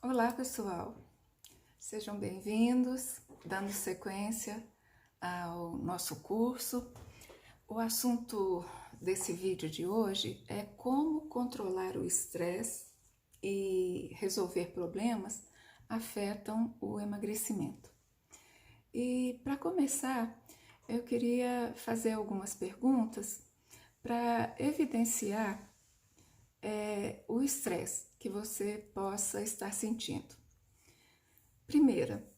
Olá, pessoal. Sejam bem-vindos, dando sequência ao nosso curso. O assunto desse vídeo de hoje é como controlar o estresse e resolver problemas afetam o emagrecimento. E para começar, eu queria fazer algumas perguntas para evidenciar o estresse que você possa estar sentindo. Primeira,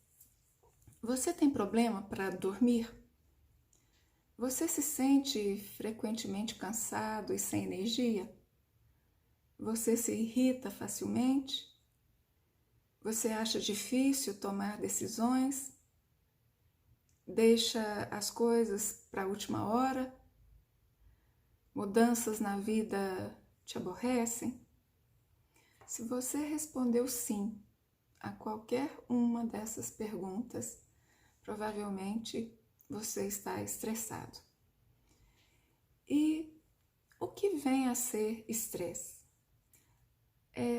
você tem problema para dormir? Você se sente frequentemente cansado e sem energia? Você se irrita facilmente? Você acha difícil tomar decisões? Deixa as coisas para a última hora? Mudanças na vida te aborrecem? Se você respondeu sim a qualquer uma dessas perguntas, provavelmente você está estressado. E o que vem a ser estresse?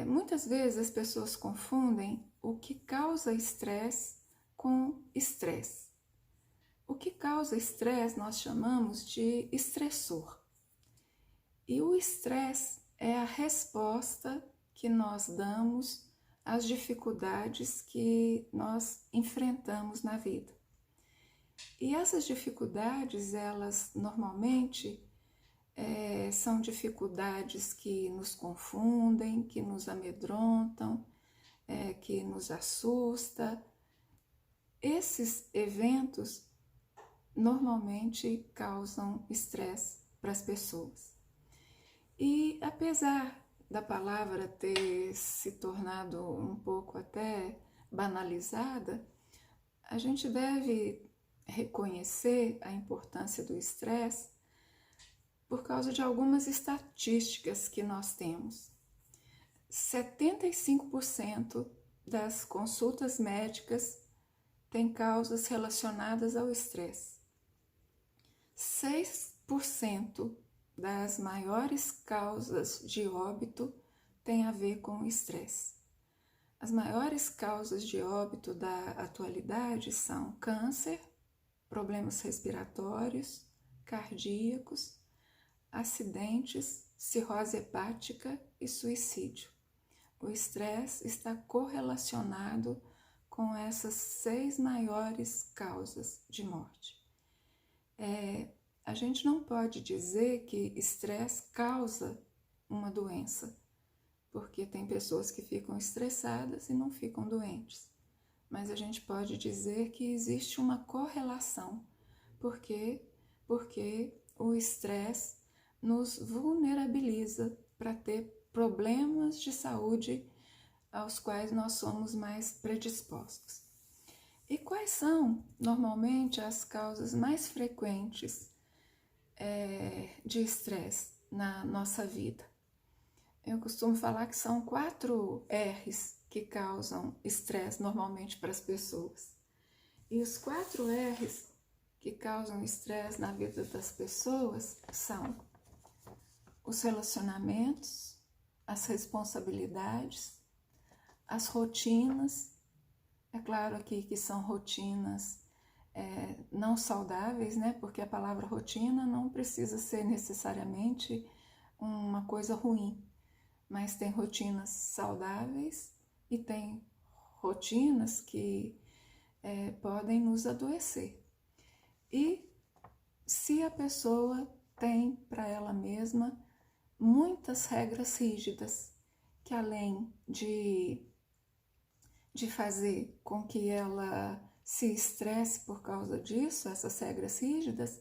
Muitas vezes as pessoas confundem o que causa estresse com estresse. O que causa estresse nós chamamos de estressor. E o estresse é a resposta que nós damos às dificuldades que nós enfrentamos na vida. E essas dificuldades, elas normalmente são dificuldades que nos confundem, que nos amedrontam, que nos assustam. Esses eventos normalmente causam estresse para as pessoas. E apesar da palavra ter se tornado um pouco até banalizada, a gente deve reconhecer a importância do estresse por causa de algumas estatísticas que nós temos. 75% das consultas médicas têm causas relacionadas ao estresse. 6% das maiores causas de óbito têm a ver com o estresse. As maiores causas de óbito da atualidade são câncer, problemas respiratórios, cardíacos, acidentes, cirrose hepática e suicídio. O estresse está correlacionado com essas 6 maiores causas de morte. A gente não pode dizer que estresse causa uma doença, porque tem pessoas que ficam estressadas e não ficam doentes. Mas a gente pode dizer que existe uma correlação, porque o estresse nos vulnerabiliza para ter problemas de saúde aos quais nós somos mais predispostos. E quais são, normalmente, as causas mais frequentes de estresse na nossa vida? Eu costumo falar que são 4 R's que causam estresse normalmente para as pessoas. E os 4 R's que causam estresse na vida das pessoas são os relacionamentos, as responsabilidades, as rotinas. É claro aqui que são rotinas não saudáveis, né? Porque a palavra rotina não precisa ser necessariamente uma coisa ruim, mas tem rotinas saudáveis e tem rotinas que podem nos adoecer. E se a pessoa tem para ela mesma muitas regras rígidas, que além de fazer com que ela se estresse por causa disso, essas regras rígidas,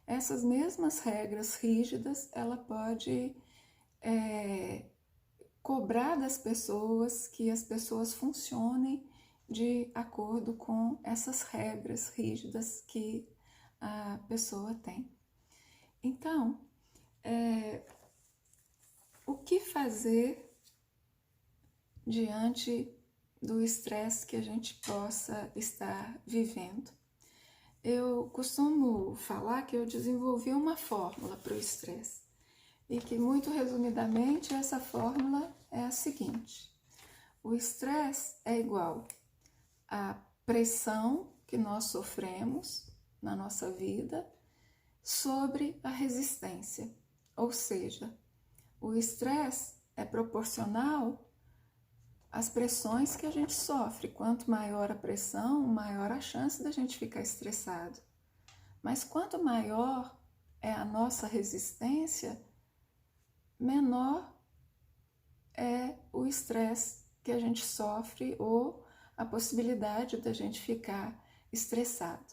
essas mesmas regras rígidas, ela pode cobrar das pessoas que as pessoas funcionem de acordo com essas regras rígidas que a pessoa tem. Então, o que fazer diante do estresse que a gente possa estar vivendo? Eu costumo falar que eu desenvolvi uma fórmula para o estresse e que, muito resumidamente, essa fórmula é a seguinte: O estresse é igual à pressão que nós sofremos na nossa vida sobre a resistência. Ou seja, o estresse é proporcional às pressões que a gente sofre. Quanto maior a pressão, maior a chance da gente ficar estressado. Mas quanto maior é a nossa resistência, menor é o estresse que a gente sofre ou a possibilidade da gente ficar estressado.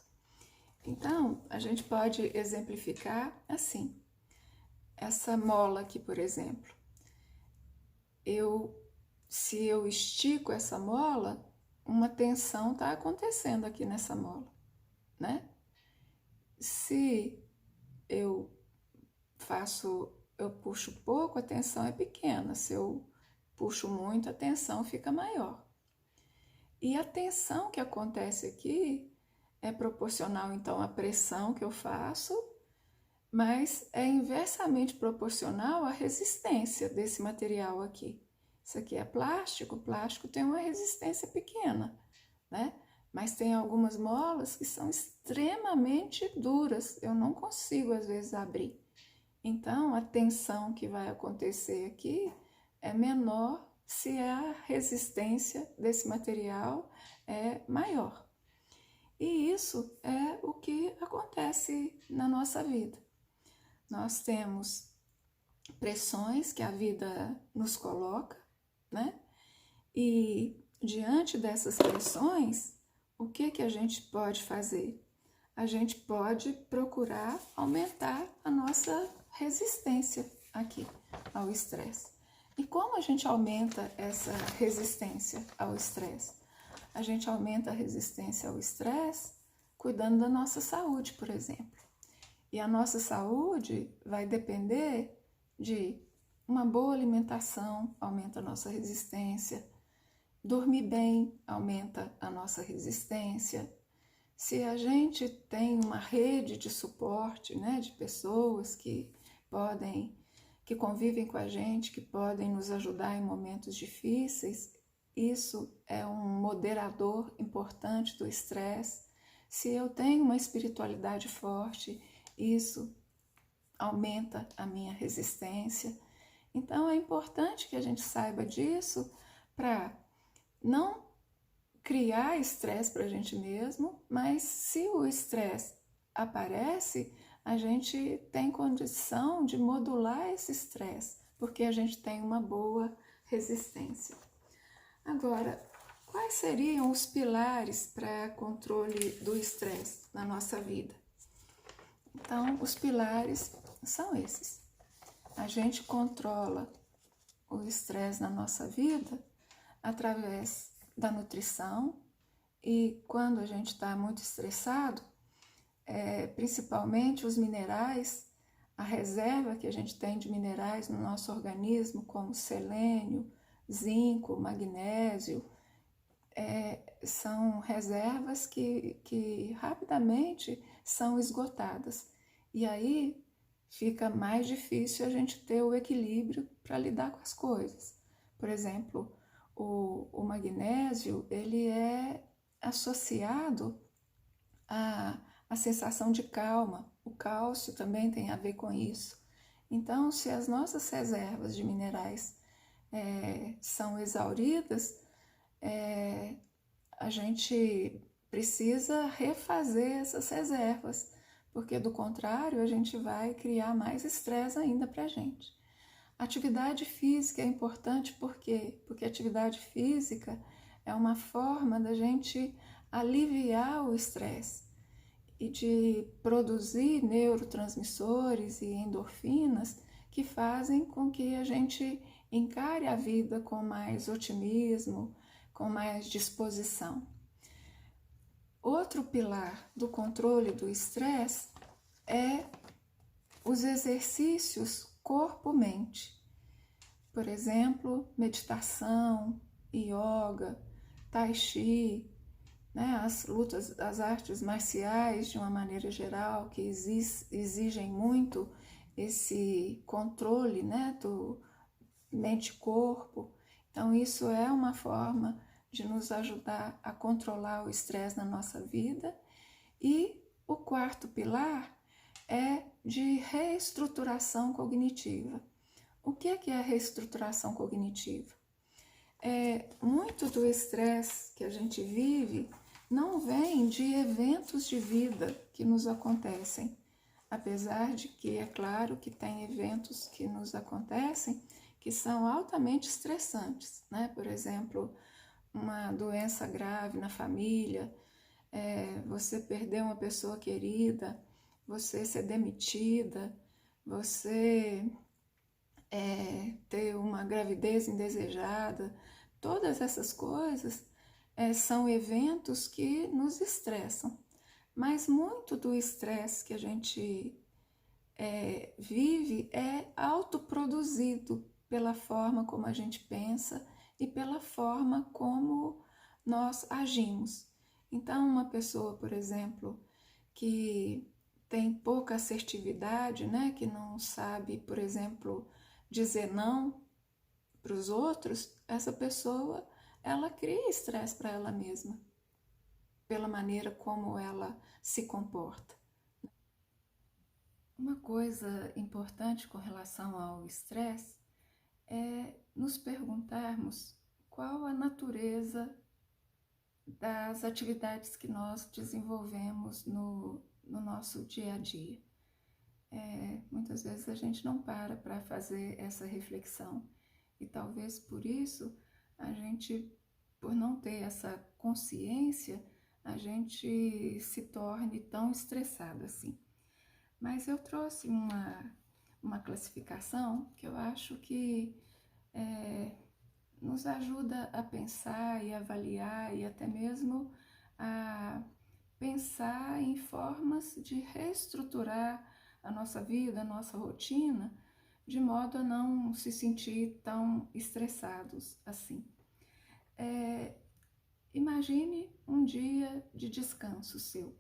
Então, a gente pode exemplificar assim. Essa mola aqui, por exemplo. Se eu estico essa mola, uma tensão está acontecendo aqui nessa mola, né? Se eu puxo pouco, a tensão é pequena. Se eu puxo muito, a tensão fica maior. E a tensão que acontece aqui é proporcional, então, à pressão que eu faço, mas é inversamente proporcional à resistência desse material aqui. Isso aqui é plástico, o plástico tem uma resistência pequena, né? Mas tem algumas molas que são extremamente duras, eu não consigo às vezes abrir. Então, a tensão que vai acontecer aqui é menor se a resistência desse material é maior. E isso é o que acontece na nossa vida. Nós temos pressões que a vida nos coloca, né? E diante dessas pressões, o que a gente pode fazer? A gente pode procurar aumentar a nossa resistência aqui ao estresse. E como a gente aumenta essa resistência ao estresse? A gente aumenta a resistência ao estresse cuidando da nossa saúde, por exemplo. E a nossa saúde vai depender de uma boa alimentação, aumenta a nossa resistência. Dormir bem aumenta a nossa resistência. Se a gente tem uma rede de suporte, né, de pessoas que convivem com a gente, que podem nos ajudar em momentos difíceis, isso é um moderador importante do estresse. Se eu tenho uma espiritualidade forte, isso aumenta a minha resistência. Então é importante que a gente saiba disso para não criar estresse para a gente mesmo, mas se o estresse aparece, a gente tem condição de modular esse estresse, porque a gente tem uma boa resistência. Agora, quais seriam os pilares para controle do estresse na nossa vida? Então, os pilares são esses. A gente controla o estresse na nossa vida através da nutrição e quando a gente está muito estressado, principalmente os minerais, a reserva que a gente tem de minerais no nosso organismo, como selênio, zinco, magnésio, são reservas que rapidamente são esgotadas. E aí fica mais difícil a gente ter o equilíbrio para lidar com as coisas. Por exemplo, o magnésio, ele é associado à sensação de calma. O cálcio também tem a ver com isso. Então, se as nossas reservas de minerais são exauridas, a gente precisa refazer essas reservas, porque do contrário a gente vai criar mais estresse ainda para a gente. Atividade física é importante por quê? Porque atividade física é uma forma da gente aliviar o estresse e de produzir neurotransmissores e endorfinas que fazem com que a gente encare a vida com mais otimismo, com mais disposição. Outro pilar do controle do estresse é os exercícios corpo-mente. Por exemplo, meditação, yoga, tai chi, né, as artes marciais de uma maneira geral, que exigem muito esse controle, né, do mente-corpo. Então, isso é uma forma de nos ajudar a controlar o estresse na nossa vida. E o quarto pilar é de reestruturação cognitiva. O que é a reestruturação cognitiva? Muito do estresse que a gente vive não vem de eventos de vida que nos acontecem, apesar de que é claro que tem eventos que nos acontecem que são altamente estressantes, né? Por exemplo, uma doença grave na família, você perder uma pessoa querida, você ser demitida, você ter uma gravidez indesejada, todas essas coisas são eventos que nos estressam. Mas muito do estresse que a gente vive é autoproduzido pela forma como a gente pensa e pela forma como nós agimos. Então, uma pessoa, por exemplo, que tem pouca assertividade, né, que não sabe, por exemplo, dizer não para os outros, essa pessoa, ela cria estresse para ela mesma, pela maneira como ela se comporta. Uma coisa importante com relação ao estresse é nos perguntarmos qual a natureza das atividades que nós desenvolvemos no nosso dia a dia. Muitas vezes a gente não para fazer essa reflexão e talvez por isso a gente, por não ter essa consciência, a gente se torne tão estressado assim. Mas eu trouxe uma classificação que eu acho que nos ajuda a pensar e avaliar e até mesmo a pensar em formas de reestruturar a nossa vida, a nossa rotina, de modo a não se sentir tão estressados assim. Imagine um dia de descanso seu.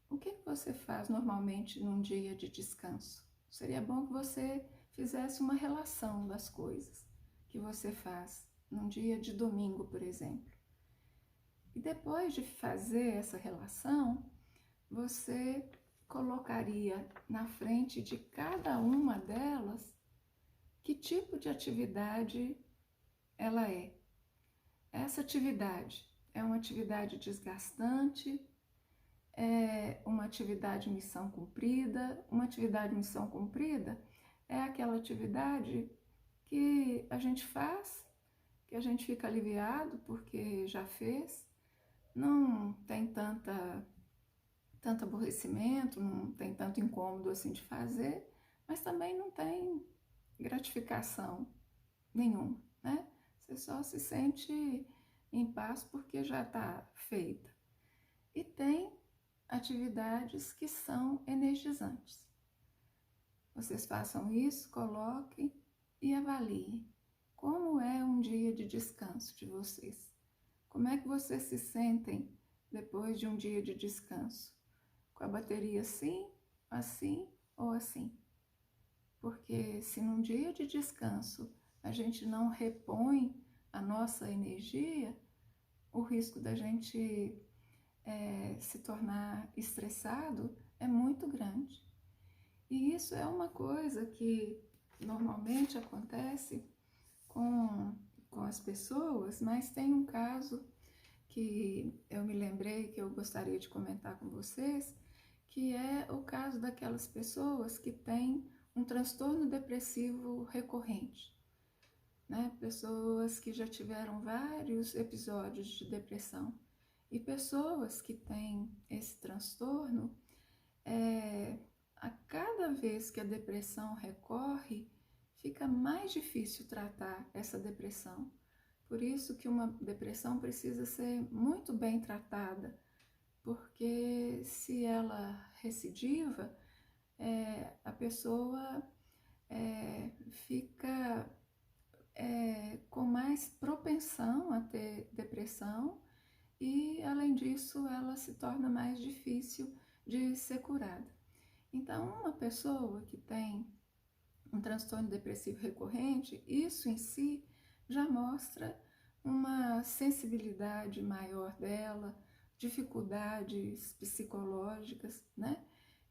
O que você faz normalmente num dia de descanso? Seria bom que você fizesse uma relação das coisas que você faz num dia de domingo, por exemplo. E depois de fazer essa relação, você colocaria na frente de cada uma delas que tipo de atividade ela é. Essa atividade é uma atividade desgastante, é uma atividade missão cumprida. Uma atividade missão cumprida é aquela atividade que a gente faz, que a gente fica aliviado porque já fez, não tem tanto aborrecimento, não tem tanto incômodo assim de fazer, mas também não tem gratificação nenhuma, né? Você só se sente em paz porque já está feita. E tem atividades que são energizantes. Vocês façam isso, coloquem e avaliem como é um dia de descanso de vocês. Como é que vocês se sentem depois de um dia de descanso? Com a bateria assim ou assim? Porque se num dia de descanso a gente não repõe a nossa energia, o risco da gente se tornar estressado é muito grande. E isso é uma coisa que normalmente acontece com as pessoas, mas tem um caso que eu me lembrei que eu gostaria de comentar com vocês, que é o caso daquelas pessoas que têm um transtorno depressivo recorrente, né? Pessoas que já tiveram vários episódios de depressão. E pessoas que têm esse transtorno, a cada vez que a depressão recorre, fica mais difícil tratar essa depressão. Por isso que uma depressão precisa ser muito bem tratada, porque se ela recidiva, a pessoa fica com mais propensão a ter depressão e, além disso, ela se torna mais difícil de ser curada. Então, uma pessoa que tem um transtorno depressivo recorrente, isso em si já mostra uma sensibilidade maior dela, dificuldades psicológicas, né?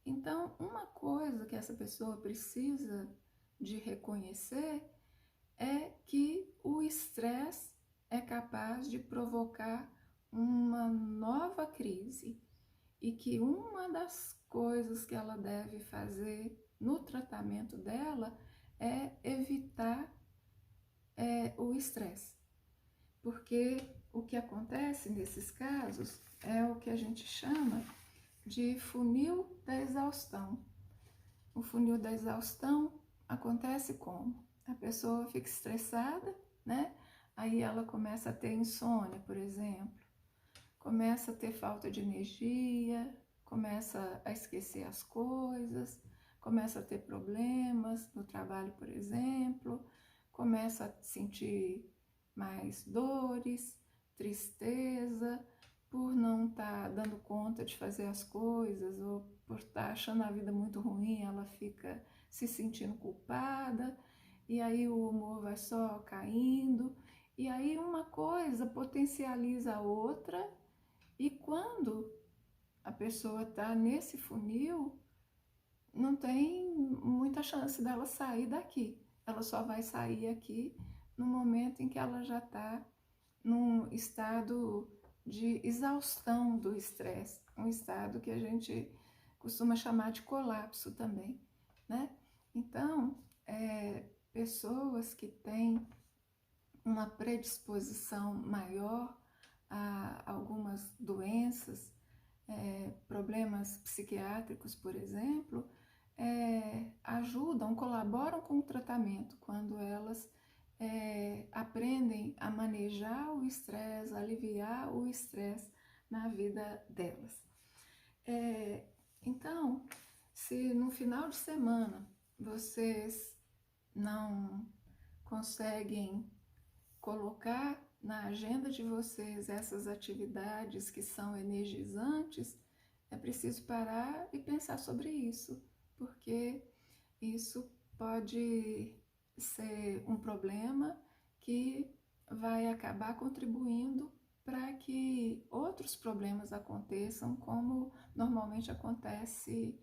Então, uma coisa que essa pessoa precisa de reconhecer é que o estresse é capaz de provocar uma nova crise e que uma das coisas que ela deve fazer no tratamento dela é evitar o estresse. Porque o que acontece nesses casos é o que a gente chama de funil da exaustão. O funil da exaustão acontece como? A pessoa fica estressada, né? Aí ela começa a ter insônia, por exemplo, começa a ter falta de energia, começa a esquecer as coisas, começa a ter problemas no trabalho, por exemplo, começa a sentir mais dores, tristeza, por não estar dando conta de fazer as coisas, ou por estar achando a vida muito ruim, ela fica se sentindo culpada, e aí o humor vai só caindo, e aí uma coisa potencializa a outra, e quando a pessoa está nesse funil, não tem muita chance dela sair daqui. Ela só vai sair aqui no momento em que ela já está num estado de exaustão do estresse, um estado que a gente costuma chamar de colapso também, né? Então, pessoas que têm uma predisposição maior a algumas doenças, problemas psiquiátricos, por exemplo, ajudam, colaboram com o tratamento quando elas aprendem a manejar o estresse, aliviar o estresse na vida delas. Então, se no final de semana vocês não conseguem colocar na agenda de vocês essas atividades que são energizantes, é preciso parar e pensar sobre isso, porque isso pode ser um problema que vai acabar contribuindo para que outros problemas aconteçam, como normalmente acontece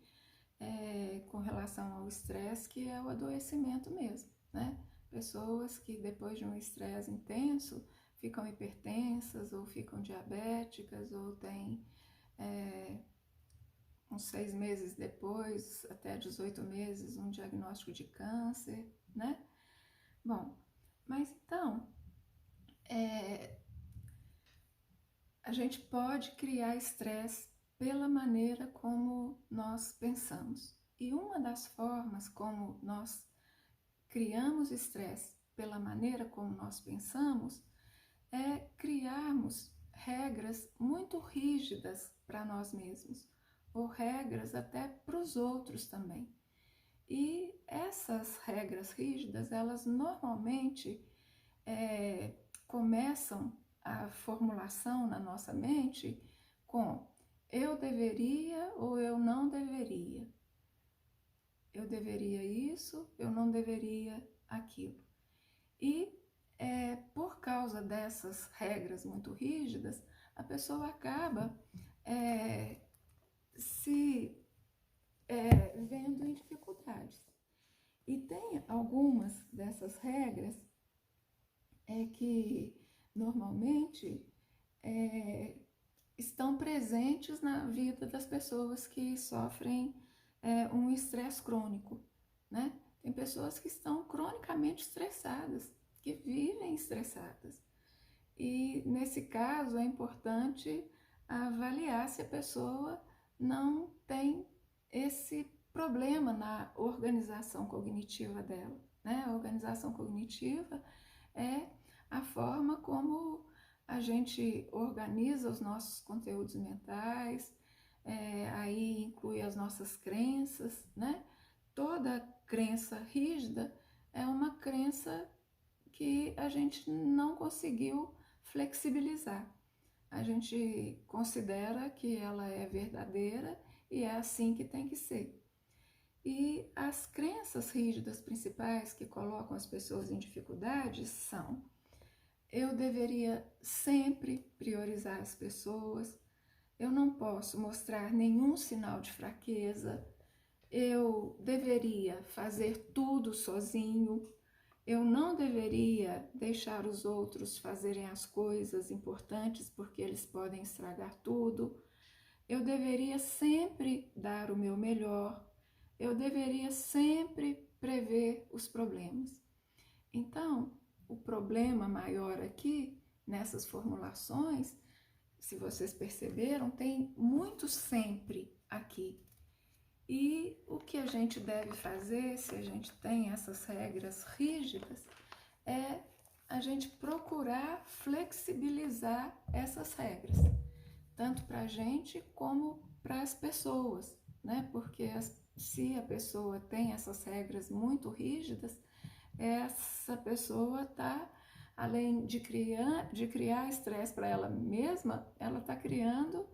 com relação ao estresse, que é o adoecimento mesmo, né? Pessoas que depois de um estresse intenso ficam hipertensas ou ficam diabéticas ou têm uns 6 meses depois, até 18 meses, um diagnóstico de câncer, né? Bom, mas então, a gente pode criar estresse pela maneira como nós pensamos. E uma das formas como nós criamos estresse pela maneira como nós pensamos é criarmos regras muito rígidas para nós mesmos, ou regras até para os outros também. E essas regras rígidas, elas normalmente começam a formulação na nossa mente com eu deveria ou eu não deveria. Eu deveria isso, eu não deveria aquilo. E por causa dessas regras muito rígidas, a pessoa acaba se vendo em dificuldades. E tem algumas dessas regras que normalmente estão presentes na vida das pessoas que sofrem um estresse crônico, né? Tem pessoas que estão cronicamente estressadas, que vivem estressadas. E nesse caso é importante avaliar se a pessoa não tem esse problema na organização cognitiva dela, né? A organização cognitiva é a forma como a gente organiza os nossos conteúdos mentais, aí inclui as nossas crenças, né? Toda crença rígida é uma crença que a gente não conseguiu flexibilizar. A gente considera que ela é verdadeira e é assim que tem que ser. E as crenças rígidas principais que colocam as pessoas em dificuldades são eu deveria sempre priorizar as pessoas, eu não posso mostrar nenhum sinal de fraqueza, eu deveria fazer tudo sozinho, eu não deveria deixar os outros fazerem as coisas importantes porque eles podem estragar tudo, eu deveria sempre dar o meu melhor, eu deveria sempre prever os problemas. Então, o problema maior aqui, nessas formulações, se vocês perceberam, tem muito sempre aqui. E o que a gente deve fazer, se a gente tem essas regras rígidas, é a gente procurar flexibilizar essas regras, tanto para a gente como para as pessoas, né? Porque se a pessoa tem essas regras muito rígidas, essa pessoa está, além de criar estresse para ela mesma, ela está criando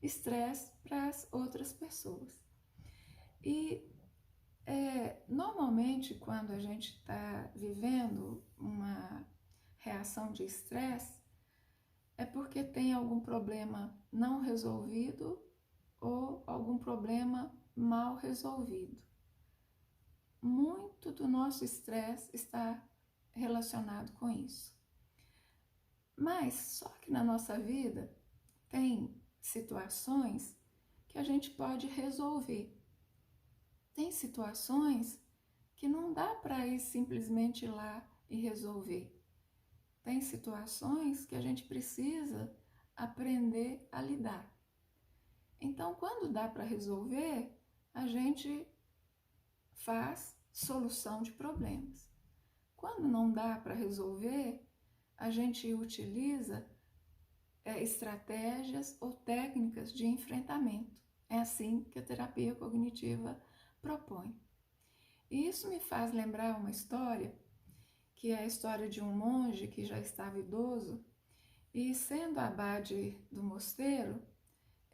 estresse para as outras pessoas. E normalmente, quando a gente está vivendo uma reação de estresse, é porque tem algum problema não resolvido ou algum problema mal resolvido. Muito do nosso estresse está relacionado com isso. Mas só que na nossa vida tem situações que a gente pode resolver. Tem situações que não dá para ir simplesmente lá e resolver. Tem situações que a gente precisa aprender a lidar. Então, quando dá para resolver, a gente faz solução de problemas. Quando não dá para resolver, a gente utiliza estratégias ou técnicas de enfrentamento. É assim que a terapia cognitiva propõe. E isso me faz lembrar uma história, que é a história de um monge que já estava idoso, e sendo abade do mosteiro,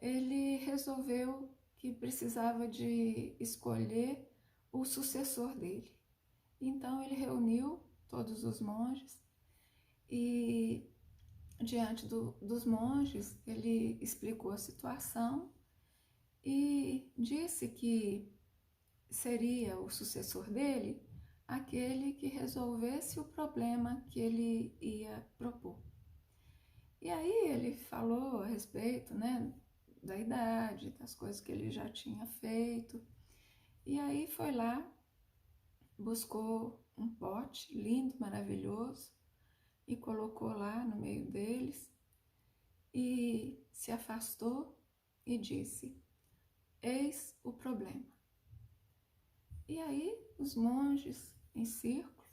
ele resolveu que precisava de escolher o sucessor dele. Então ele reuniu todos os monges e, diante dos monges, ele explicou a situação e disse que seria o sucessor dele aquele que resolvesse o problema que ele ia propor. E aí ele falou a respeito, né, da idade, das coisas que ele já tinha feito. E aí foi lá, buscou um pote lindo, maravilhoso, e colocou lá no meio deles, e se afastou e disse: eis o problema. E aí os monges em círculo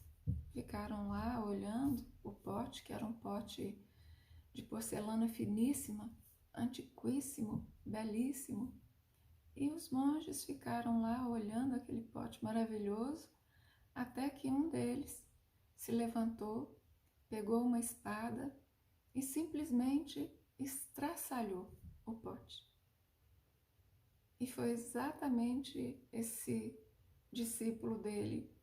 ficaram lá olhando o pote, que era um pote de porcelana finíssima, antiquíssimo, belíssimo. E os monges ficaram lá olhando aquele pote maravilhoso, até que um deles se levantou, pegou uma espada e simplesmente estraçalhou o pote. E foi exatamente esse discípulo dele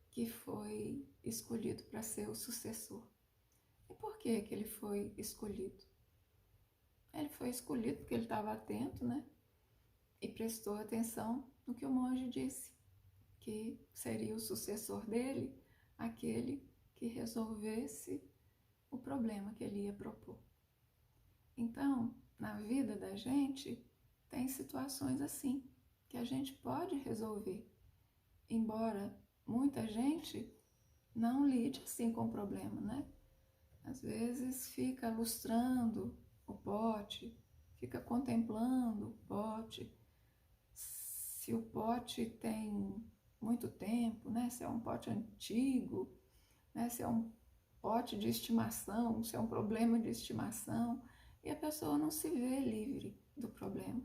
que foi escolhido para ser o sucessor. E por que ele foi escolhido? Ele foi escolhido porque ele estava atento, né? E prestou atenção no que o monge disse, que seria o sucessor dele, aquele que resolvesse o problema que ele ia propor. Então, na vida da gente, tem situações assim, que a gente pode resolver, embora muita gente não lide assim com o problema, né? Às vezes fica lustrando o pote, fica contemplando o pote. Se o pote tem muito tempo, né? Se é um pote antigo, né? Se é um pote de estimação, se é um problema de estimação, e a pessoa não se vê livre do problema.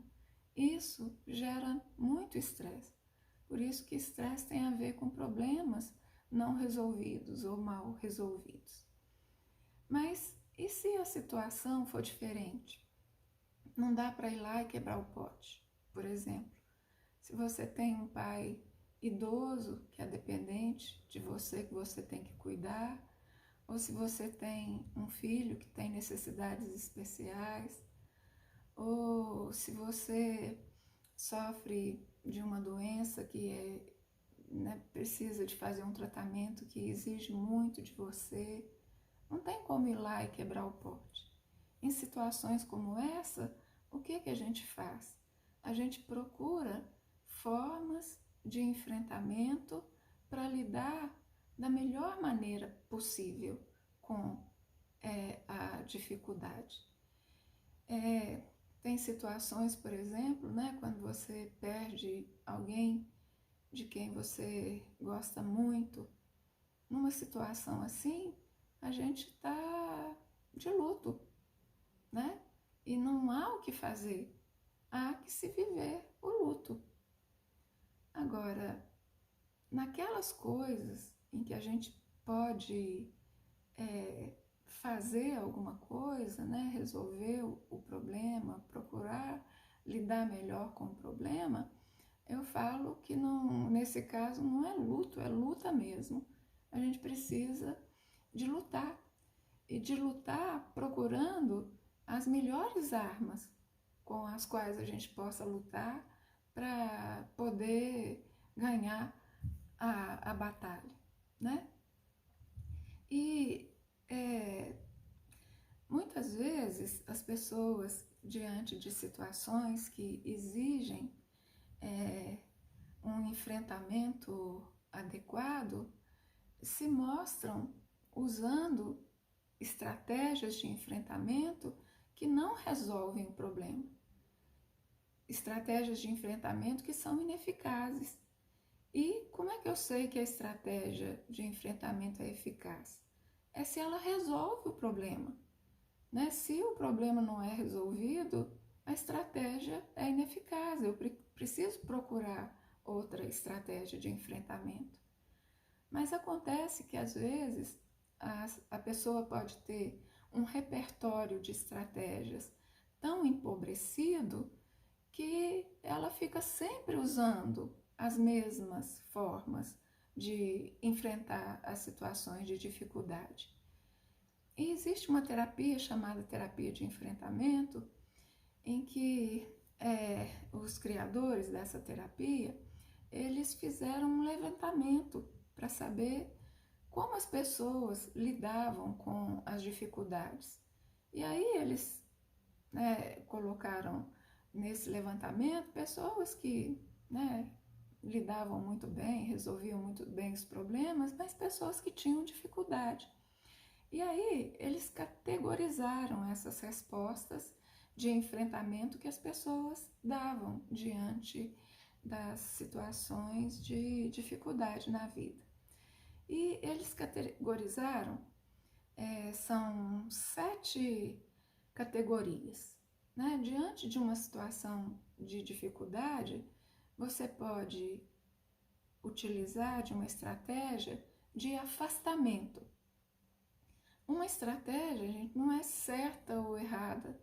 Isso gera muito estresse. Por isso que estresse tem a ver com problemas não resolvidos ou mal resolvidos. Mas e se a situação for diferente? Não dá para ir lá e quebrar o pote, por exemplo. Se você tem um pai idoso que é dependente de você, que você tem que cuidar, ou se você tem um filho que tem necessidades especiais, ou se você sofre de uma doença que precisa de fazer um tratamento que exige muito de você, não tem como ir lá e quebrar o pote. Em situações como essa, o que a gente faz? A gente procura formas de enfrentamento para lidar da melhor maneira possível com a dificuldade. Tem situações, por exemplo, quando você perde alguém de quem você gosta muito. Numa situação assim, a gente está de luto, né? E não há o que fazer, há que se viver o luto. Agora, naquelas coisas em que a gente pode fazer alguma coisa, resolver o problema, procurar lidar melhor com o problema, eu falo que não, nesse caso não é luto, é luta mesmo. A gente precisa de lutar, e de lutar procurando as melhores armas com as quais a gente possa lutar para poder ganhar a batalha, né? E muitas vezes as pessoas, diante de situações que exigem um enfrentamento adequado, se mostram usando estratégias de enfrentamento que não resolvem o problema. Estratégias de enfrentamento que são ineficazes. E como é que eu sei que a estratégia de enfrentamento é eficaz? É se ela resolve o problema, né? Se o problema não é resolvido, a estratégia é ineficaz. Eu preciso procurar outra estratégia de enfrentamento. Mas acontece que às vezes a pessoa pode ter um repertório de estratégias tão empobrecido que ela fica sempre usando as mesmas formas de enfrentar as situações de dificuldade. E existe uma terapia chamada terapia de enfrentamento, em que os criadores dessa terapia, eles fizeram um levantamento para saber como as pessoas lidavam com as dificuldades. E aí eles colocaram nesse levantamento pessoas que lidavam muito bem, resolviam muito bem os problemas, mas pessoas que tinham dificuldade. E aí eles categorizaram essas respostas de enfrentamento que as pessoas davam diante das situações de dificuldade na vida. E eles categorizaram, são 7 categorias. Diante de uma situação de dificuldade, você pode utilizar de uma estratégia de afastamento. Uma estratégia, gente, não é certa ou errada,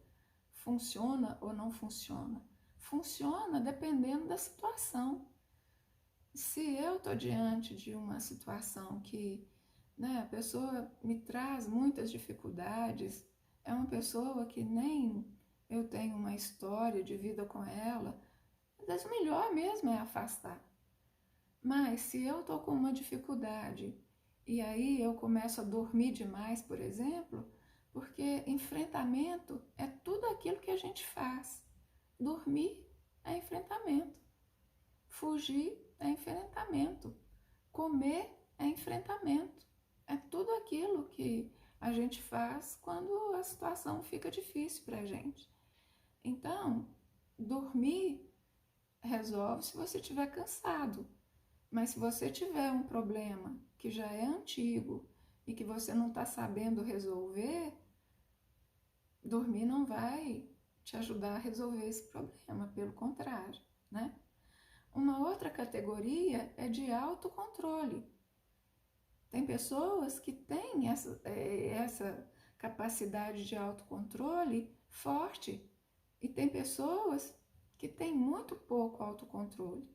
funciona ou não funciona. Funciona dependendo da situação. Se eu estou diante de uma situação que a pessoa me traz muitas dificuldades, é uma pessoa que nem eu tenho uma história de vida com ela, às vezes o melhor mesmo é afastar. Mas se eu estou com uma dificuldade e aí eu começo a dormir demais, por exemplo, porque enfrentamento é tudo aquilo que a gente faz. Dormir é enfrentamento. Fugir é enfrentamento. Comer é enfrentamento. É tudo aquilo que a gente faz quando a situação fica difícil para a gente. Então, dormir resolve se você estiver cansado. Mas se você tiver um problema que já é antigo e que você não está sabendo resolver, dormir não vai te ajudar a resolver esse problema, pelo contrário, né? Uma outra categoria é de autocontrole. Tem pessoas que têm essa capacidade de autocontrole forte e tem pessoas que têm muito pouco autocontrole.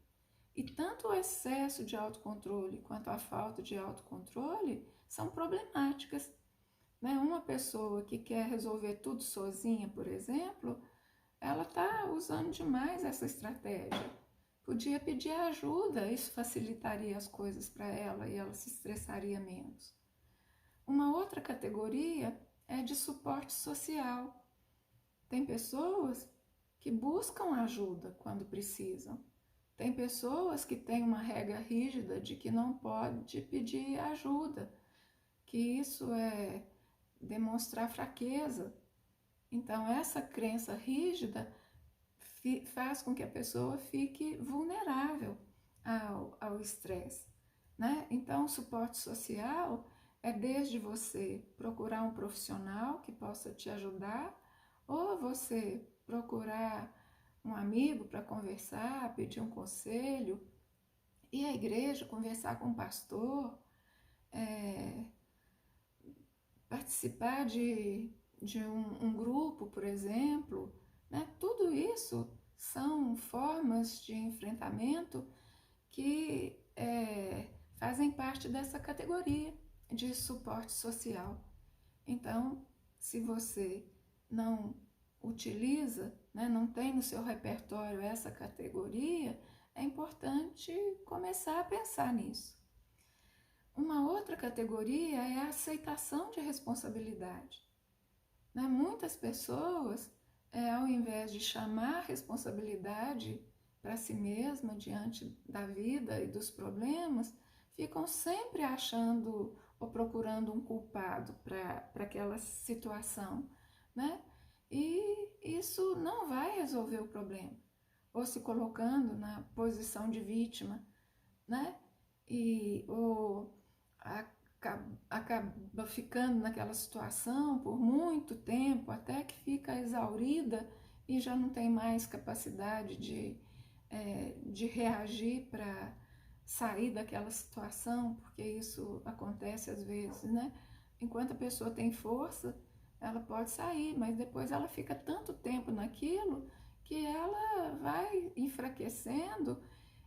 E tanto o excesso de autocontrole quanto a falta de autocontrole são problemáticas. né? Uma pessoa que quer resolver tudo sozinha, por exemplo, ela está usando demais essa estratégia. Podia pedir ajuda, isso facilitaria as coisas para ela e ela se estressaria menos. Uma outra categoria é de suporte social. Tem pessoas que buscam ajuda quando precisam. Tem pessoas que têm uma regra rígida de que não pode pedir ajuda, que isso é demonstrar fraqueza. Então, essa crença rígida faz com que a pessoa fique vulnerável ao estresse, né? Então, o suporte social é desde você procurar um profissional que possa te ajudar, ou você procurar um amigo para conversar, pedir um conselho, ir à igreja, conversar com um pastor, participar de um grupo, por exemplo, né? Tudo isso são formas de enfrentamento que fazem parte dessa categoria de suporte social. Então, se você não utiliza, né, não tem no seu repertório essa categoria, é importante começar a pensar nisso. Uma outra categoria é a aceitação de responsabilidade. Né? Muitas pessoas, ao invés de chamar a responsabilidade para si mesma diante da vida e dos problemas, ficam sempre achando ou procurando um culpado para aquela situação, né? E isso não vai resolver o problema. Ou se colocando na posição de vítima, né? Ou acaba ficando naquela situação por muito tempo, até que fica exaurida e já não tem mais capacidade de reagir para sair daquela situação, porque isso acontece às vezes, né? Enquanto a pessoa tem força, ela pode sair, mas depois ela fica tanto tempo naquilo que ela vai enfraquecendo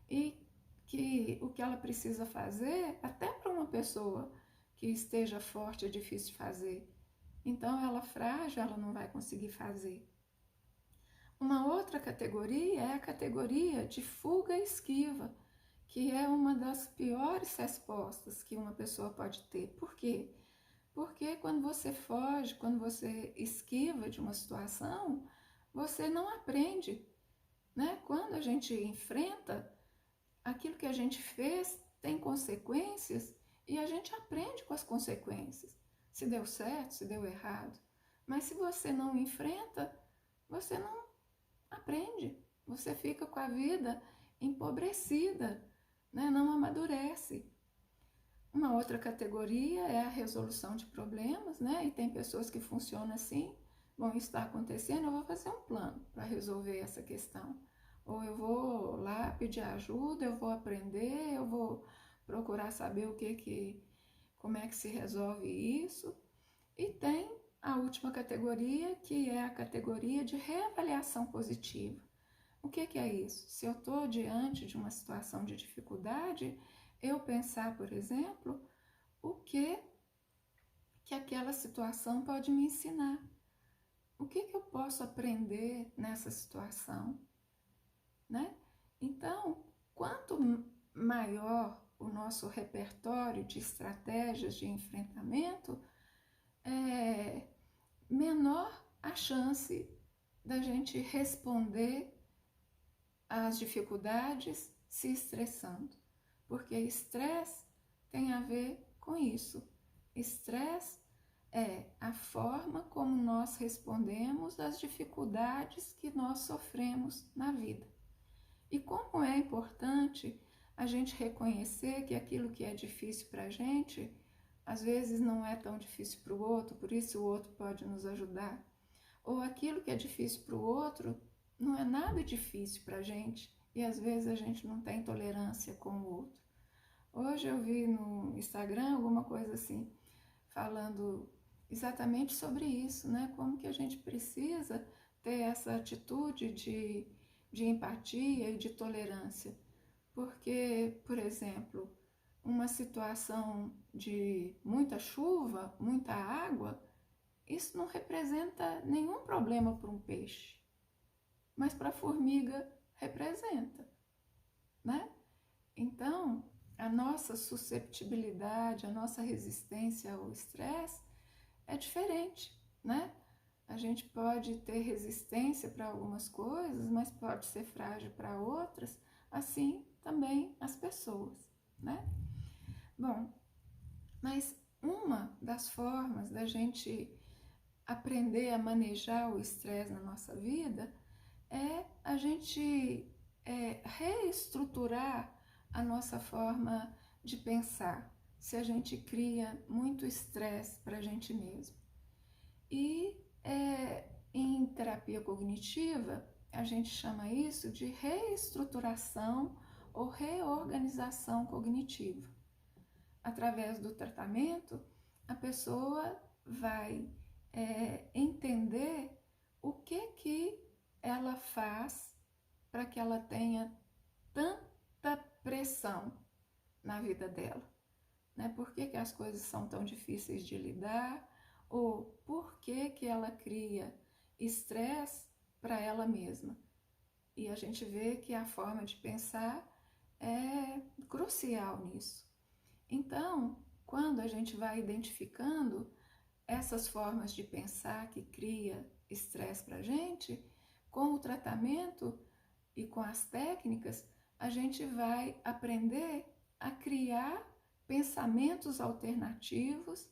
e que o que ela precisa fazer, até para uma pessoa que esteja forte, é difícil de fazer. Então, ela frágil, ela não vai conseguir fazer. Uma outra categoria é a categoria de fuga e esquiva, que é uma das piores respostas que uma pessoa pode ter. Por quê? Porque quando você foge, quando você esquiva de uma situação, você não aprende, né? Quando a gente enfrenta, aquilo que a gente fez tem consequências e a gente aprende com as consequências. Se deu certo, se deu errado. Mas se você não enfrenta, você não aprende. Você fica com a vida empobrecida, né? Não amadurece. Uma outra categoria é a resolução de problemas, né? E tem pessoas que funcionam assim. Bom, isso está acontecendo, eu vou fazer um plano para resolver essa questão. Ou eu vou lá pedir ajuda, eu vou aprender, eu vou procurar saber como é que se resolve isso. E tem a última categoria, que é a categoria de reavaliação positiva. O que é isso? Se eu estou diante de uma situação de dificuldade, eu pensar, por exemplo, o que aquela situação pode me ensinar. O que eu posso aprender nessa situação? Né? Então, quanto maior o nosso repertório de estratégias de enfrentamento, menor a chance da gente responder às dificuldades se estressando. Porque estresse tem a ver com isso. Estresse é a forma como nós respondemos às dificuldades que nós sofremos na vida. E como é importante a gente reconhecer que aquilo que é difícil para a gente, às vezes não é tão difícil para o outro, por isso o outro pode nos ajudar. Ou aquilo que é difícil para o outro não é nada difícil para a gente e às vezes a gente não tem tolerância com o outro. Hoje eu vi no Instagram alguma coisa assim, falando exatamente sobre isso, né? Como que a gente precisa ter essa atitude de empatia e de tolerância. Porque, por exemplo, uma situação de muita chuva, muita água, isso não representa nenhum problema para um peixe, mas para a formiga representa, né? Então, a nossa susceptibilidade, a nossa resistência ao estresse é diferente, né? A gente pode ter resistência para algumas coisas, mas pode ser frágil para outras, assim também as pessoas, né? Bom, mas uma das formas da gente aprender a manejar o estresse na nossa vida é a gente reestruturar a nossa forma de pensar, se a gente cria muito estresse para a gente mesmo. E em terapia cognitiva, a gente chama isso de reestruturação ou reorganização cognitiva. Através do tratamento, a pessoa vai entender o que ela faz para que ela tenha tanta pressão na vida dela, né? Por que as coisas são tão difíceis de lidar, ou por que ela cria estresse para ela mesma. E a gente vê que a forma de pensar é crucial nisso. Então, quando a gente vai identificando essas formas de pensar que cria estresse para a gente, com o tratamento e com as técnicas, a gente vai aprender a criar pensamentos alternativos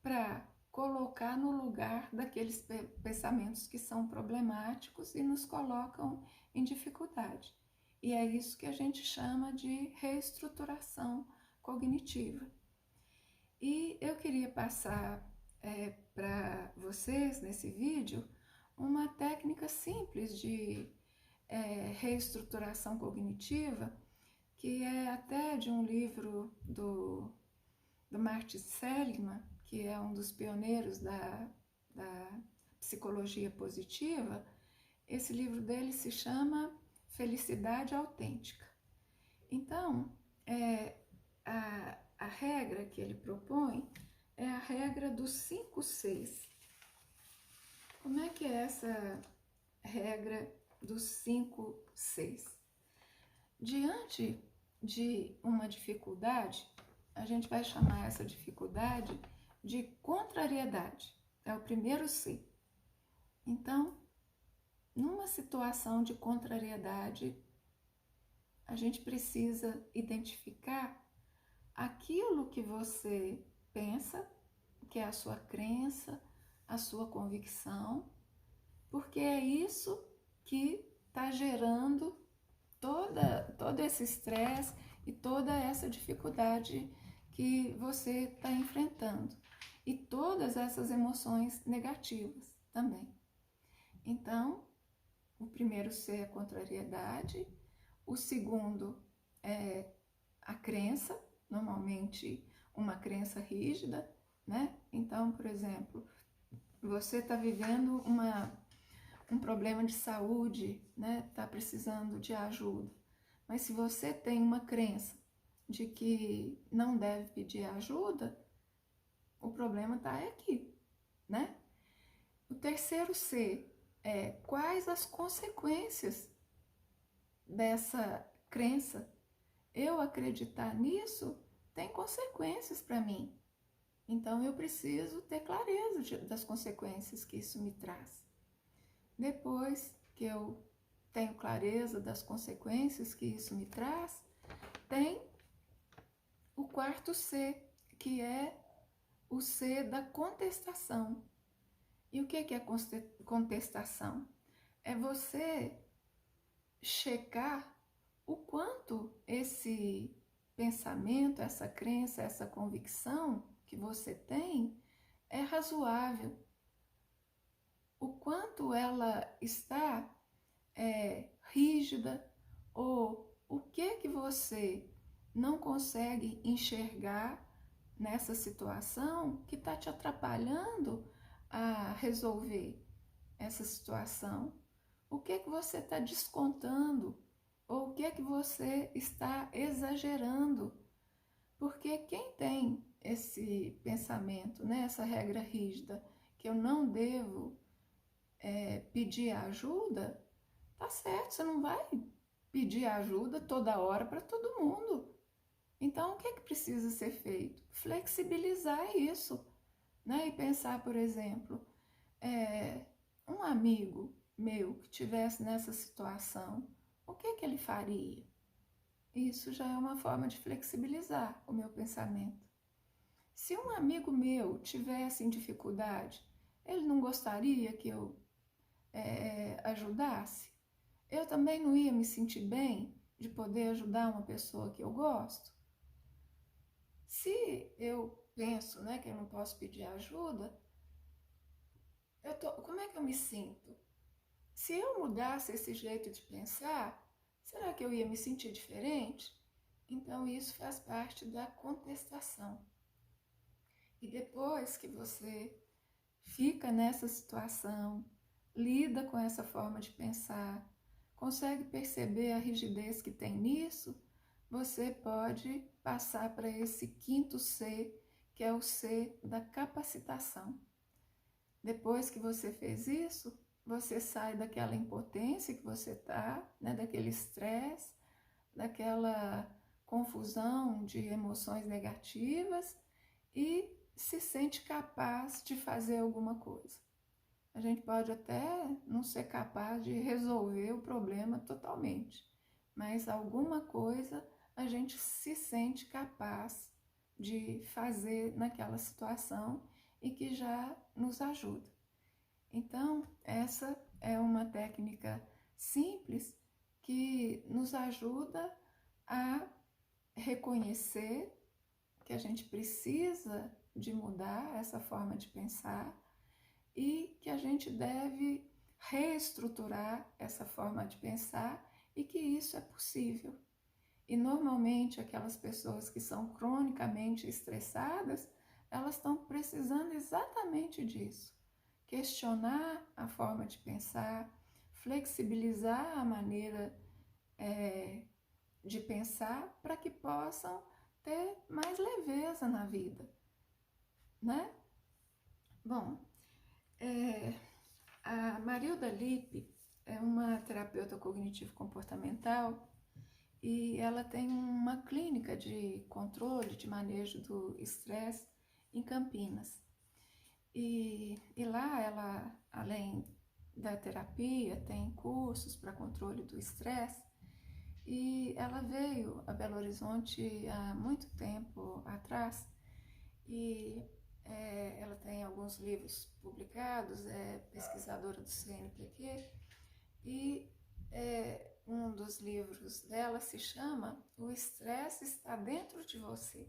para colocar no lugar daqueles pensamentos que são problemáticos e nos colocam em dificuldade. E é isso que a gente chama de reestruturação cognitiva. E eu queria passar para vocês nesse vídeo uma técnica simples de reestruturação cognitiva, que é até de um livro do Martin Seligman, que é um dos pioneiros da psicologia positiva. Esse livro dele se chama Felicidade Autêntica. Então, a regra que ele propõe é a regra dos 5-6. Como é que é essa regra dos 5-6? Diante de uma dificuldade, a gente vai chamar essa dificuldade de contrariedade. É o primeiro C. Então, numa situação de contrariedade, a gente precisa identificar aquilo que você pensa, que é a sua crença, a sua convicção, porque é isso que está gerando todo esse estresse e toda essa dificuldade que você está enfrentando. E todas essas emoções negativas também. Então, o primeiro C é a contrariedade, o segundo é a crença, normalmente uma crença rígida, né? Então, por exemplo, você está vivendo um problema de saúde, né? Está precisando de ajuda. Mas se você tem uma crença de que não deve pedir ajuda, o problema está aqui, né? O terceiro C é quais as consequências dessa crença. Eu acreditar nisso tem consequências para mim. Então eu preciso ter clareza das consequências que isso me traz. Depois que eu tenho clareza das consequências que isso me traz, tem o quarto C, que é o C da contestação. E o que é contestação? É você checar o quanto esse pensamento, essa crença, essa convicção que você tem é razoável. O quanto ela está rígida, ou o que você não consegue enxergar nessa situação que está te atrapalhando a resolver essa situação. O que você está descontando, ou o que você está exagerando. Porque quem tem esse pensamento, né, essa regra rígida, que eu não devo pedir ajuda, tá certo, você não vai pedir ajuda toda hora para todo mundo. Então, o que é que precisa ser feito? Flexibilizar isso, né? E pensar, por exemplo, um amigo meu que estivesse nessa situação, o que é que ele faria? Isso já é uma forma de flexibilizar o meu pensamento. Se um amigo meu tivesse em dificuldade, ele não gostaria que eu ajudasse? Eu também não ia me sentir bem de poder ajudar uma pessoa que eu gosto? Se eu penso, né, que eu não posso pedir ajuda, como é que eu me sinto? Se eu mudasse esse jeito de pensar, será que eu ia me sentir diferente? Então isso faz parte da contestação. E depois que você fica nessa situação, lida com essa forma de pensar, consegue perceber a rigidez que tem nisso, você pode passar para esse quinto C, que é o C da capacitação. Depois que você fez isso, você sai daquela impotência que você está, né, daquele estresse, daquela confusão de emoções negativas e se sente capaz de fazer alguma coisa. A gente pode até não ser capaz de resolver o problema totalmente, mas alguma coisa a gente se sente capaz de fazer naquela situação e que já nos ajuda. Então, essa é uma técnica simples que nos ajuda a reconhecer que a gente precisa de mudar essa forma de pensar e que a gente deve reestruturar essa forma de pensar e que isso é possível. E normalmente aquelas pessoas que são cronicamente estressadas, elas estão precisando exatamente disso. Questionar a forma de pensar, flexibilizar a maneira de pensar para que possam ter mais leveza na vida, né? Bom, a Marilda Lippe é uma terapeuta cognitivo-comportamental e ela tem uma clínica de controle, de manejo do estresse em Campinas. E lá ela, além da terapia, tem cursos para controle do estresse. E ela veio a Belo Horizonte há muito tempo atrás e ela tem alguns livros publicados, é pesquisadora do CNPq e um dos livros dela se chama O Estresse Está Dentro de Você.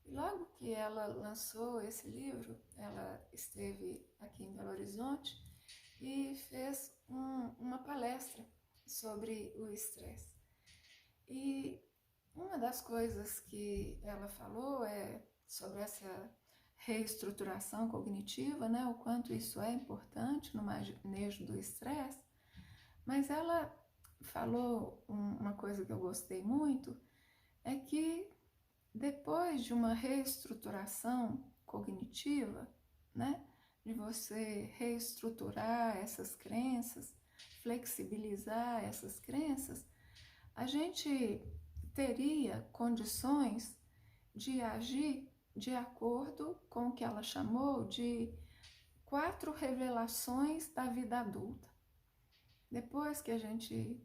E logo que ela lançou esse livro, ela esteve aqui em Belo Horizonte e fez uma palestra sobre o estresse. E uma das coisas que ela falou é sobre essa reestruturação cognitiva, né, o quanto isso é importante no manejo do estresse, mas ela falou uma coisa que eu gostei muito, é que depois de uma reestruturação cognitiva, né, de você reestruturar essas crenças, flexibilizar essas crenças, a gente teria condições de agir de acordo com o que ela chamou de 4 revelações da vida adulta. Depois que a gente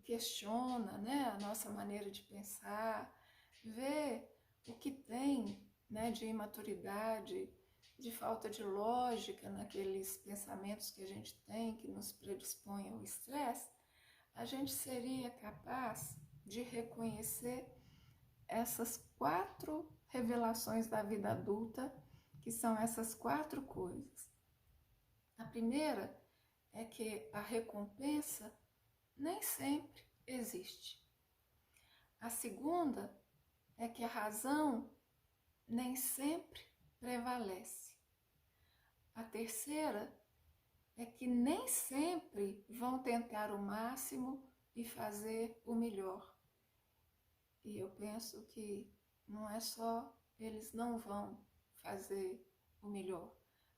questiona, né, a nossa maneira de pensar, vê o que tem, né, de imaturidade, de falta de lógica naqueles pensamentos que a gente tem, que nos predispõem ao estresse, a gente seria capaz de reconhecer essas 4 revelações da vida adulta, que são essas 4 coisas. A primeira é que a recompensa nem sempre existe. A segunda é que a razão nem sempre prevalece. A terceira é que nem sempre vão tentar o máximo e fazer o melhor. E eu penso que não é só eles não vão fazer o melhor,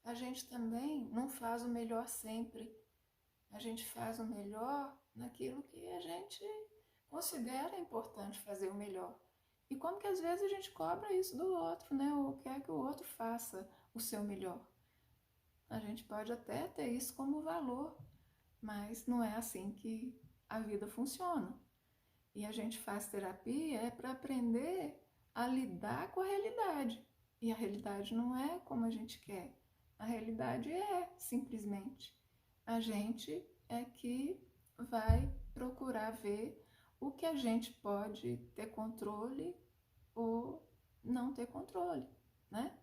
a gente também não faz o melhor sempre. A gente faz o melhor naquilo que a gente considera importante fazer o melhor. E como que às vezes a gente cobra isso do outro, né? Ou quer que o outro faça o seu melhor. A gente pode até ter isso como valor, mas não é assim que a vida funciona. E a gente faz terapia é para aprender a lidar com a realidade. E a realidade não é como a gente quer. A realidade é simplesmente a gente é que vai procurar ver o que a gente pode ter controle ou não ter controle, né?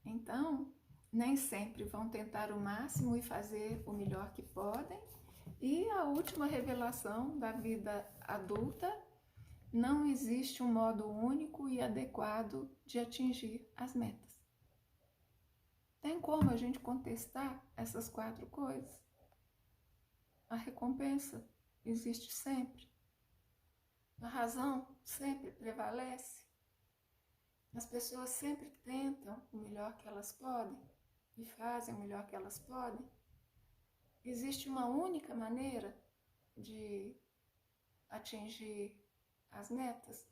Então, nem sempre vão tentar o máximo e fazer o melhor que podem. E a última revelação da vida adulta: não existe um modo único e adequado de atingir as metas. Tem como a gente contestar essas 4 coisas? A recompensa existe sempre. A razão sempre prevalece. As pessoas sempre tentam o melhor que elas podem e fazem o melhor que elas podem. Existe uma única maneira de atingir as metas?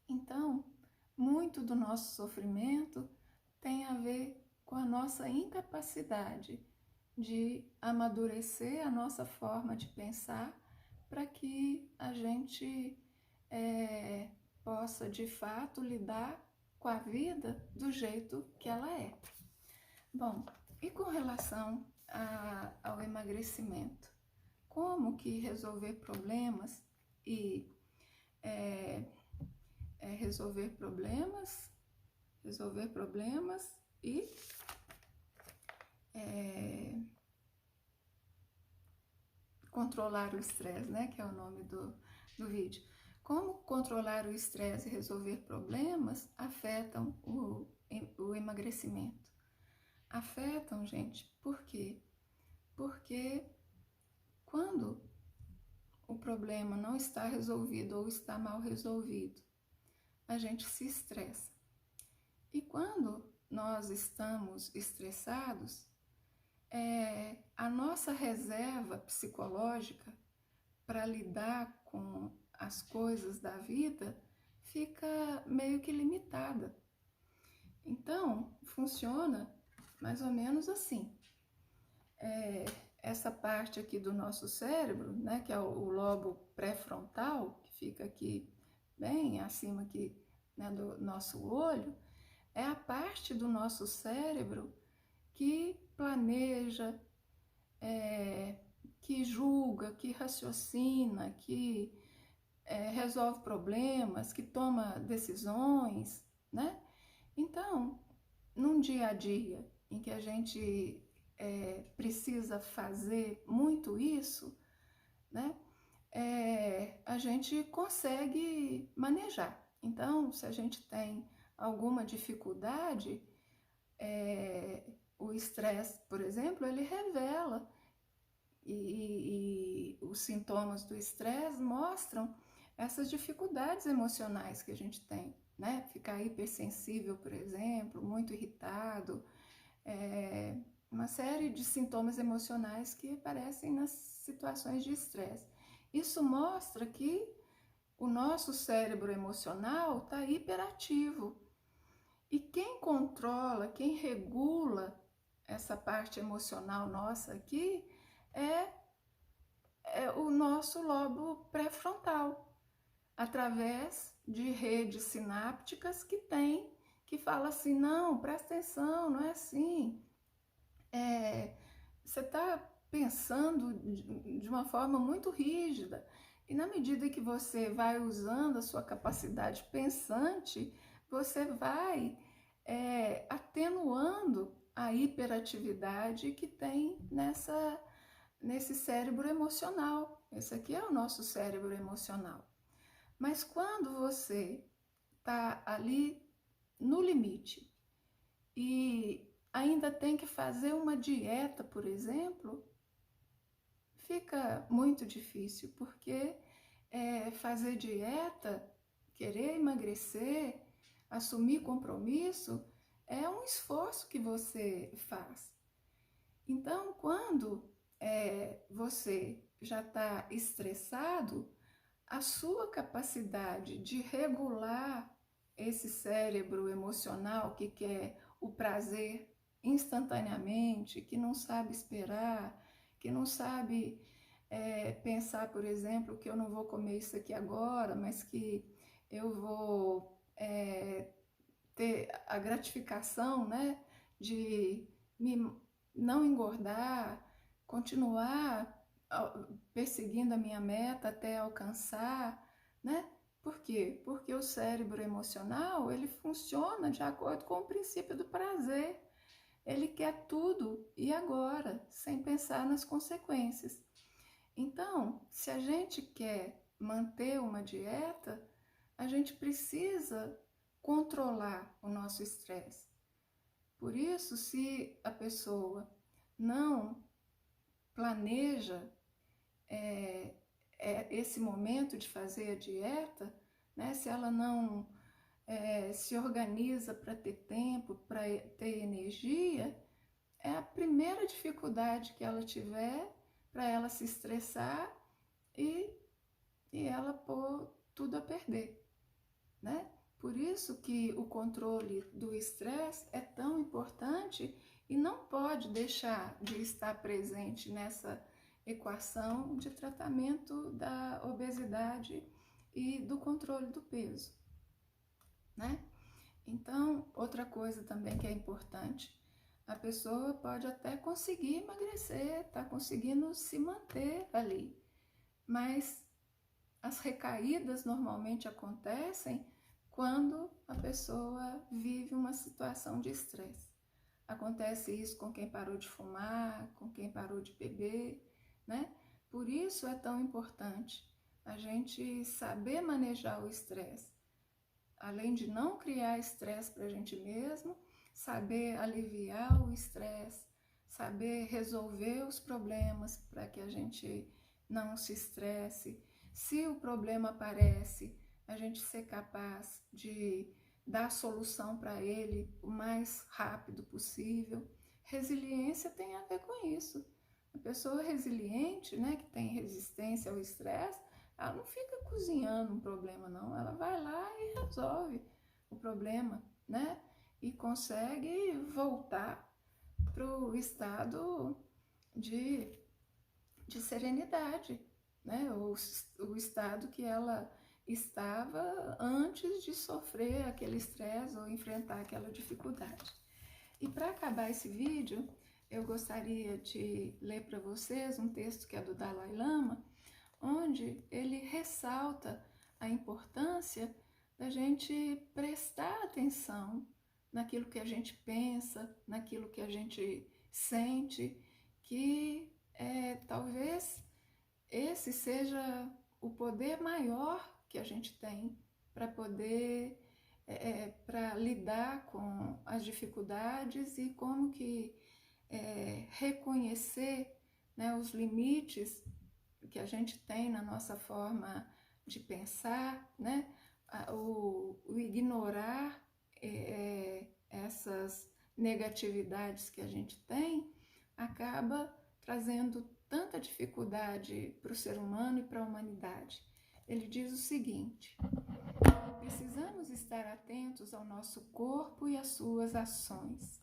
Então, muito do nosso sofrimento tem a ver com a nossa incapacidade de amadurecer a nossa forma de pensar para que a gente possa, de fato, lidar com a vida do jeito que ela é. Bom, e com relação ao emagrecimento? Como que resolver problemas e resolver problemas e controlar o estresse, né, que é o nome do vídeo. Como controlar o estresse e resolver problemas afetam o emagrecimento? Afetam, gente, por quê? Porque quando o problema não está resolvido ou está mal resolvido, a gente se estressa. E quando nós estamos estressados, a nossa reserva psicológica para lidar com as coisas da vida fica meio que limitada. Então, funciona mais ou menos assim. Essa parte aqui do nosso cérebro, né, que é o lobo pré-frontal, que fica aqui bem acima aqui, né, do nosso olho, é a parte do nosso cérebro que planeja, que julga, que raciocina, que resolve problemas, que toma decisões, né? Então, num dia a dia em que a gente precisa fazer muito isso, né? A gente consegue manejar. Então, se a gente tem alguma dificuldade, o estresse, por exemplo, ele revela, e os sintomas do estresse mostram essas dificuldades emocionais que a gente tem, né? Ficar hipersensível, por exemplo, muito irritado, uma série de sintomas emocionais que aparecem nas situações de estresse. Isso mostra que o nosso cérebro emocional está hiperativo. E quem controla, quem regula essa parte emocional nossa aqui é o nosso lobo pré-frontal, através de redes sinápticas que fala assim: não, presta atenção, não é assim. Você está pensando de uma forma muito rígida, e na medida que você vai usando a sua capacidade pensante, você vai atenuando a hiperatividade que tem nesse cérebro emocional. Esse aqui é o nosso cérebro emocional. Mas quando você está ali no limite e ainda tem que fazer uma dieta, por exemplo, fica muito difícil, porque fazer dieta, querer emagrecer, assumir compromisso, é um esforço que você faz. Então, quando você já está estressado, a sua capacidade de regular esse cérebro emocional que quer o prazer instantaneamente, que não sabe esperar, que não sabe pensar, por exemplo, que eu não vou comer isso aqui agora, mas que eu vou ter a gratificação, né, de não engordar, continuar perseguindo a minha meta até alcançar, né? Por quê? Porque o cérebro emocional, ele funciona de acordo com o princípio do prazer. Ele quer tudo e agora, sem pensar nas consequências. Então, se a gente quer manter uma dieta, a gente precisa controlar o nosso estresse. Por isso, se a pessoa não planeja esse momento de fazer a dieta, né, se ela não se organiza para ter tempo, para ter energia, é a primeira dificuldade que ela tiver para ela se estressar e ela pôr tudo a perder, né? Por isso que o controle do estresse é tão importante e não pode deixar de estar presente nessa equação de tratamento da obesidade e do controle do peso, né? Então, outra coisa também que é importante, a pessoa pode até conseguir emagrecer, tá conseguindo se manter ali, mas as recaídas normalmente acontecem quando a pessoa vive uma situação de estresse. Acontece isso com quem parou de fumar, com quem parou de beber, né? Por isso é tão importante a gente saber manejar o estresse. Além de não criar estresse para a gente mesmo, saber aliviar o estresse, saber resolver os problemas para que a gente não se estresse. Se o problema aparece, a gente ser capaz de dar solução para ele o mais rápido possível. Resiliência tem a ver com isso. A pessoa resiliente, né, que tem resistência ao estresse, ela não fica cozinhando um problema, não. Ela vai lá e resolve o problema, né? E consegue voltar para o estado de serenidade, né? O estado que ela estava antes de sofrer aquele estresse ou enfrentar aquela dificuldade. E para acabar esse vídeo, eu gostaria de ler para vocês um texto que é do Dalai Lama, onde ele ressalta a importância da gente prestar atenção naquilo que a gente pensa, naquilo que a gente sente, que talvez esse seja o poder maior que a gente tem para poder para lidar com as dificuldades e como que reconhecer, né, os limites que a gente tem na nossa forma de pensar, né? O ignorar essas negatividades que a gente tem acaba trazendo tanta dificuldade para o ser humano e para a humanidade. Ele diz o seguinte: precisamos estar atentos ao nosso corpo e às suas ações,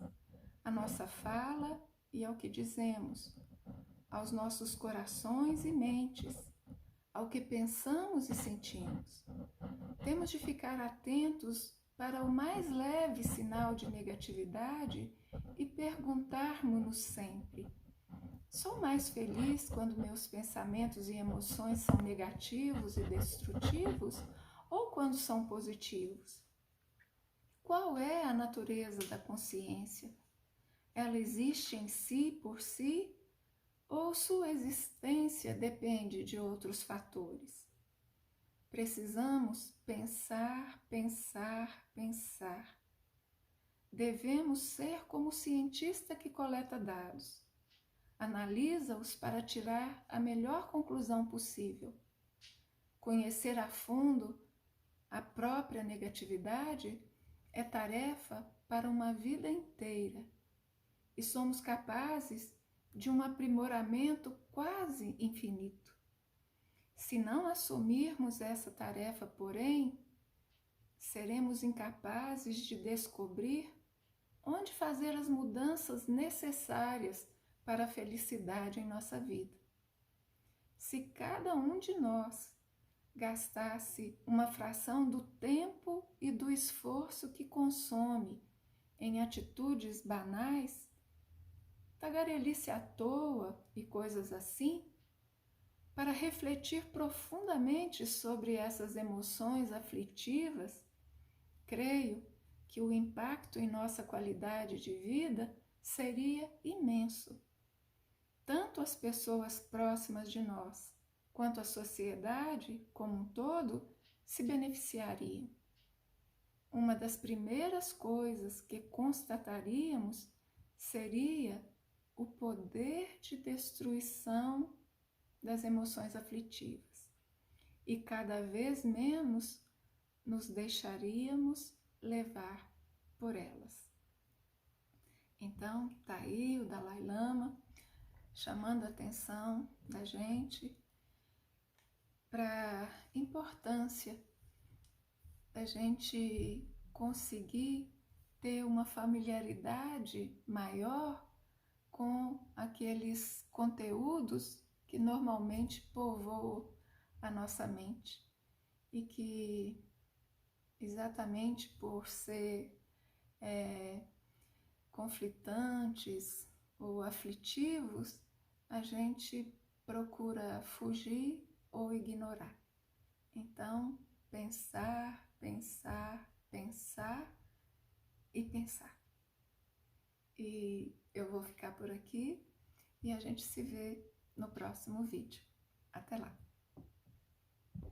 à nossa fala e ao que dizemos, aos nossos corações e mentes, ao que pensamos e sentimos. Temos de ficar atentos para o mais leve sinal de negatividade e perguntarmos-nos sempre: sou mais feliz quando meus pensamentos e emoções são negativos e destrutivos ou quando são positivos? Qual é a natureza da consciência? Ela existe em si, por si, ou sua existência depende de outros fatores? Precisamos pensar, pensar, pensar. Devemos ser como o cientista que coleta dados. Analisa-os para tirar a melhor conclusão possível. Conhecer a fundo a própria negatividade é tarefa para uma vida inteira e somos capazes de um aprimoramento quase infinito. Se não assumirmos essa tarefa, porém, seremos incapazes de descobrir onde fazer as mudanças necessárias para a felicidade em nossa vida. Se cada um de nós gastasse uma fração do tempo e do esforço que consome em atitudes banais, tagarelice à toa e coisas assim, para refletir profundamente sobre essas emoções aflitivas, creio que o impacto em nossa qualidade de vida seria imenso. Tanto as pessoas próximas de nós, quanto a sociedade como um todo se beneficiariam. Uma das primeiras coisas que constataríamos seria o poder de destruição das emoções aflitivas e cada vez menos nos deixaríamos levar por elas. Então, tá aí o Dalai Lama chamando a atenção da gente para a importância da gente conseguir ter uma familiaridade maior com aqueles conteúdos que normalmente povoam a nossa mente e que, exatamente por ser conflitantes ou aflitivos, a gente procura fugir ou ignorar. Então, pensar, pensar, pensar e pensar. E eu vou ficar por aqui e a gente se vê no próximo vídeo. Até lá!